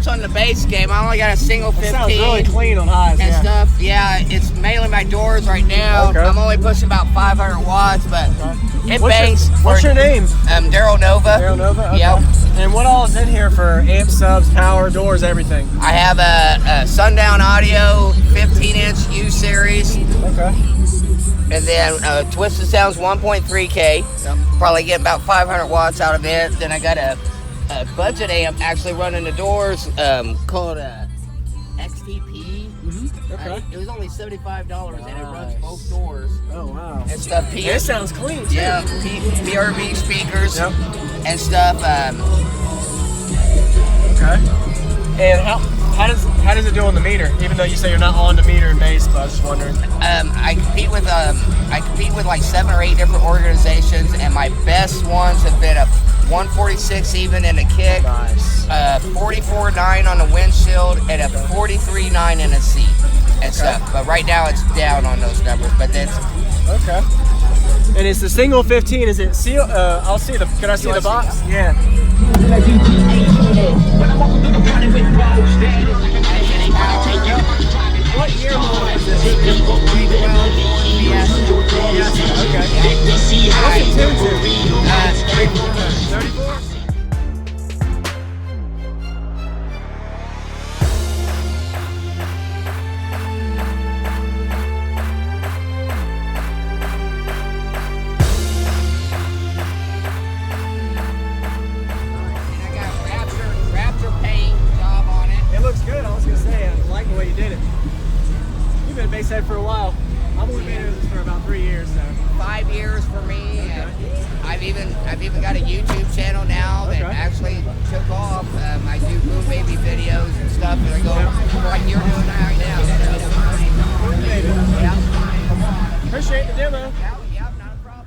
on the bass game. I only got a single 15. Sounds really clean on highs and stuff. Yeah, it's mainly my doors right now. Okay. I'm only pushing about 500 watts, but it bangs. What's your name? Daryll Nova. Daryll Nova. Okay. Yep. And what all is in here for amp subs, power, doors, everything? I have a Sundown Audio 15-inch U series. Okay. And then Twisted Sounds 1.3K. Probably get about 500 watts out of it. Then I got a budget amp actually running the doors called XTP. Okay. It was only $75 and it runs both doors. Oh wow. And stuff. It sounds clean too. Yeah, PRV speakers and stuff. Okay. And how does it do on the meter? Even though you say you're not on the meter in bass, but I was just wondering. I compete with like 7 or 8 different organizations, and my best ones have been a 146 even in a kick, Nice. 44.9 on the windshield, and a 43.9 in a seat and stuff. But right now it's down on those numbers. But that's okay. And it's the single 15. Is it sealed? I'll see the. Can I see the box? Yeah. What year model is this? 2012 Fiesta. Okay. What's the tune to? 34? Raptured Paint job on it. It looks good. I was gonna say, I like the way you did it. You've been a bass head for a while. I've only been in this for about 3 years, so. 5 years for me. Okay. And I've even got a YouTube channel now that actually took off. I do Boom Baby videos and stuff, and I go like you're doing right now. So, Appreciate the demo. yeah, not a problem.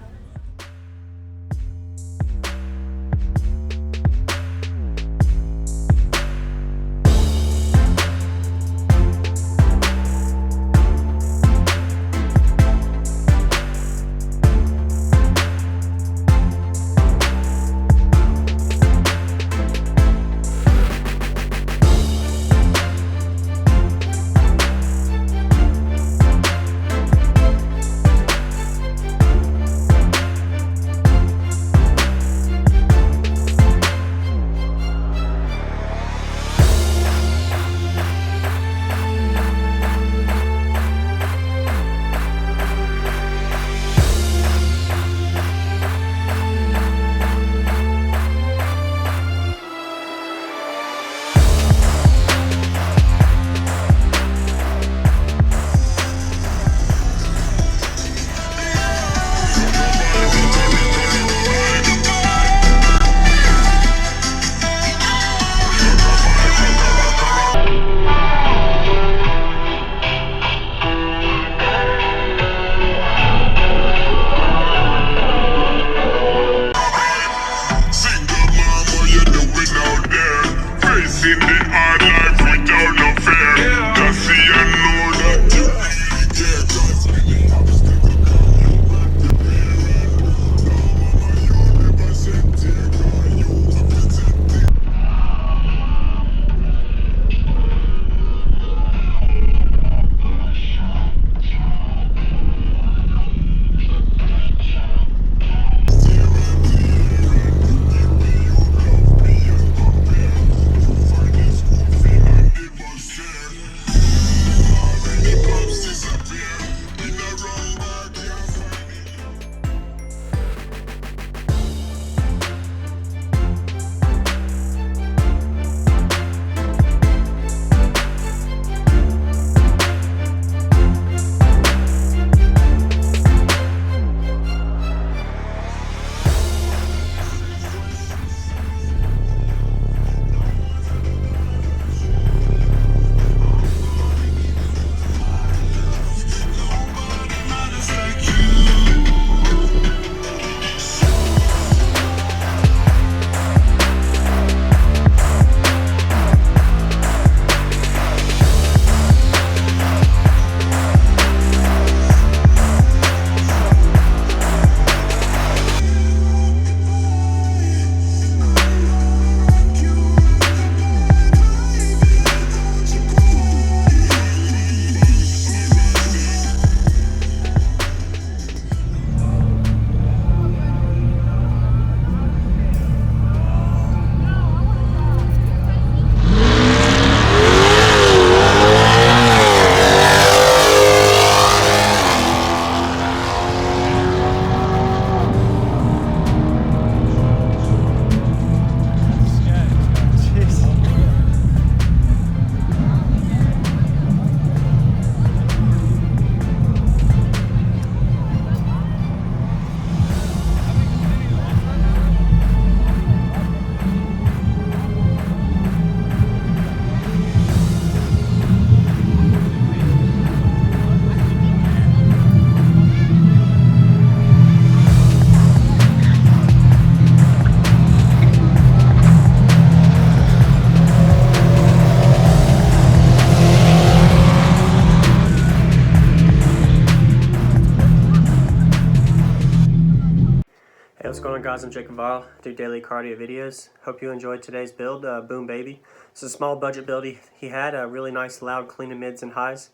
what's going on, guys? I'm JacobViral, do daily cardio videos. Hope you enjoyed today's build, Boom Baby. It's a small budget build he had, a really nice loud clean in mids and highs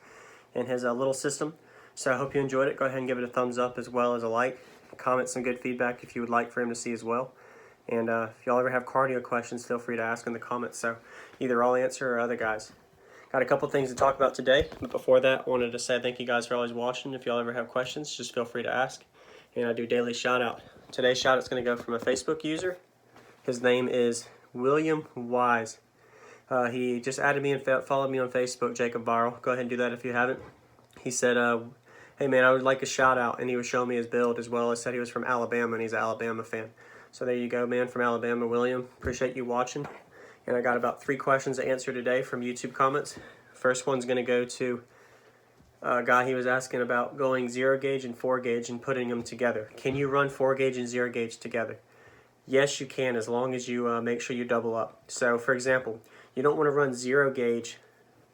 in his little system. So I hope you enjoyed it. Go ahead and give it a thumbs up as well as a like. Comment some good feedback if you would like for him to see as well. And if y'all ever have cardio questions, feel free to ask in the comments. So either I'll answer or other guys. Got a couple things to talk about today, but before that, I wanted to say thank you guys for always watching. If y'all ever have questions, just feel free to ask. And I do daily shout out. Today's shout out is going to go from a Facebook user. His name is William Wise. He just added me and followed me on Facebook, JacobViral. Go ahead and do that if you haven't. He said, hey man, I would like a shout out, and he was showing me his build as well as said he was from Alabama and he's an Alabama fan. So there you go, man, from Alabama, William. Appreciate you watching. And I got about 3 questions to answer today from YouTube comments. First one's going to go to a guy. He was asking about going 0 gauge and 4 gauge and putting them together. Can you run 4 gauge and 0 gauge together? Yes, you can, as long as you make sure you double up. So, for example, you don't want to run 0 gauge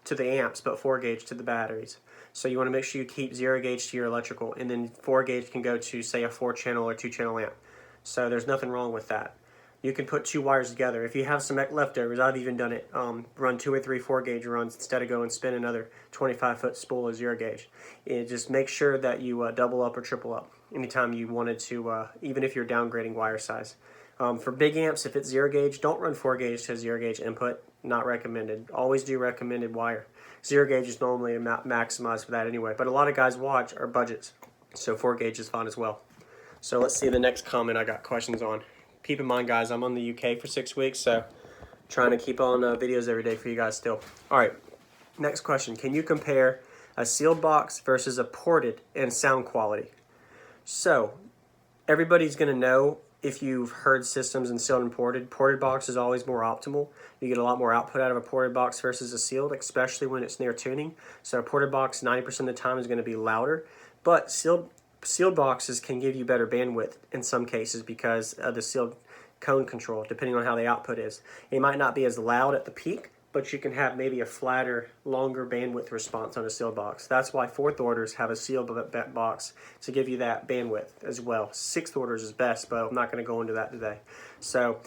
to the amps, but 4 gauge to the batteries. So you want to make sure you keep 0 gauge to your electrical, and then 4 gauge can go to, say, a 4-channel or 2-channel amp. So there's nothing wrong with that. You can put 2 wires together. If you have some leftovers, I've even done it, run 2 or 3 4 gauge runs instead of going and spin another 25-foot spool of 0 gauge. Just make sure that you double up or triple up anytime you wanted to, even if you're downgrading wire size. For big amps, if it's 0 gauge, don't run 4 gauge to 0 gauge input. Not recommended. Always do recommended wire. 0 gauge is normally maximized for that anyway, but a lot of guys watch are budgets, so 4 gauge is fine as well. So let's see the next comment I got questions on. Keep in mind, guys, I'm on the UK for 6 weeks, so trying to keep on videos every day for you guys still. All right, next question. Can you compare a sealed box versus a ported in sound quality? So everybody's going to know, if you've heard systems in sealed and ported, ported box is always more optimal. You get a lot more output out of a ported box versus a sealed, especially when it's near tuning. So a ported box 90% of the time is going to be louder, but sealed boxes can give you better bandwidth in some cases because of the sealed cone control, depending on how the output is. It might not be as loud at the peak, but you can have maybe a flatter, longer bandwidth response on a sealed box. That's why 4th orders have a sealed box to give you that bandwidth as well. 6th orders is best, but I'm not going to go into that today. So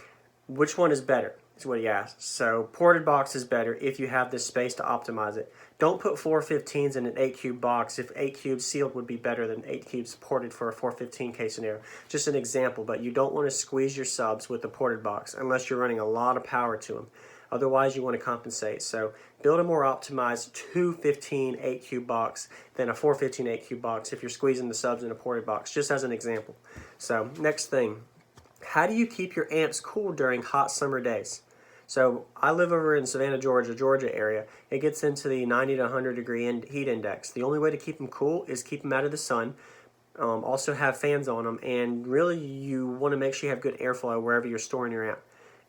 which one is better is what he asked. So ported box is better if you have the space to optimize it. Don't put 415s in an 8-cube box if 8 cubes sealed would be better than 8 cubes ported for a 415 case scenario. Just an example, but you don't want to squeeze your subs with the ported box unless you're running a lot of power to them. Otherwise, you want to compensate. So build a more optimized 215 8-cube box than a 415 8-cube box if you're squeezing the subs in a ported box, just as an example. So next thing, how do you keep your amps cool during hot summer days? So I live over in Savannah, Georgia area. It gets into the 90 to 100 degree heat index. The only way to keep them cool is keep them out of the sun. Also have fans on them, and really you want to make sure you have good airflow wherever you're storing your amp.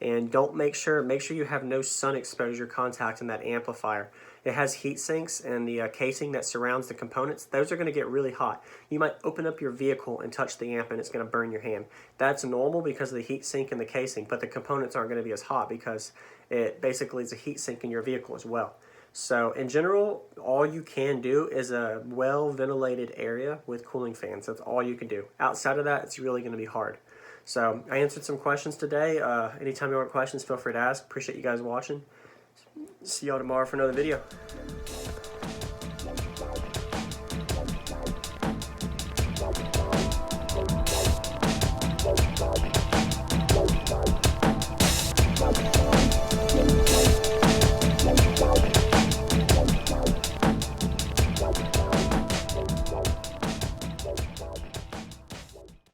And make sure you have no sun exposure contact in that amplifier. It has heat sinks and the casing that surrounds the components. Those are going to get really hot. You might open up your vehicle and touch the amp and it's going to burn your hand. That's normal because of the heat sink and the casing, but the components aren't going to be as hot because it basically is a heat sink in your vehicle as well. So in general, all you can do is a well-ventilated area with cooling fans. That's all you can do. Outside of that, it's really going to be hard. So I answered some questions today. Anytime you want questions, feel free to ask. Appreciate you guys watching. See y'all tomorrow for another video.